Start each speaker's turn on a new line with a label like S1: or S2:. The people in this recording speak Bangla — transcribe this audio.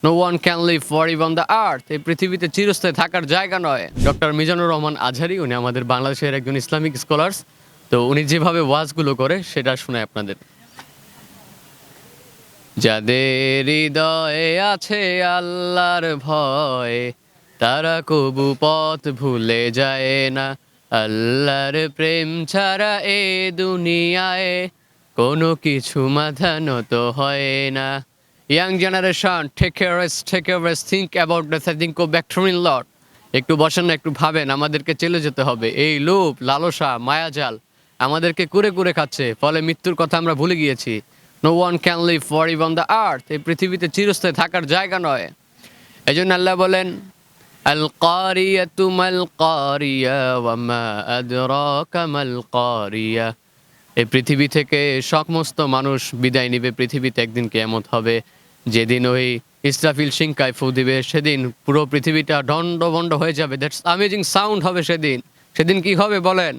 S1: No one can live forever on the earth. এই পৃথিবীতে চিরস্থায়ী থাকার জায়গা নয়। ডক্টর মিজানুর রহমান আজহারি, উনি আমাদের বাংলাদেশের একজন ইসলামিক স্কলার্স। তো উনি যেভাবে ওয়াজগুলো করে সেটা শোনায় আপনাদের। যাদের হৃদয়ে আছে আল্লাহর ভয়, তারা কবু পথ ভুলে যায় না। আল্লাহর প্রেম ছাড়া এ দুনিয়ায় কোনো কিছু মাথা নত হয় না। Young generation, take care rest, think about the thing, go back to in lord. একটু বসেন না, একটু ভাবেন, আমাদেরকে চলে যেতে হবে। এই লোভ, লালসা, মায়াজাল আমাদেরকে কুরে কুরে খাচ্ছে, ফলে মৃত্যুর কথা আমরা ভুলে গিয়েছি। No one can live forever on the earth. এই পৃথিবীতে চিরস্থায়ী থাকার জায়গা নয়। এজন্য আল্লাহ বলেন, আল কারিয়াতু মাল কারিয়া ওয়া মা আদরাকা মাল কারিয়া। এই পৃথিবী থেকে সমস্ত মানুষ বিদায় নিবে। পৃথিবীতে একদিন কিয়ামত হবে, যেদিন ওই ইসরাফিল সিংকায় ফু দিবে, সেদিন পুরো পৃথিবীটা ঢন্ড ভন্ড হয়ে যাবে। দ্যাটস অ্যামেজিং সাউন্ড হবে সেদিন। সেদিন কি হবে বলেন?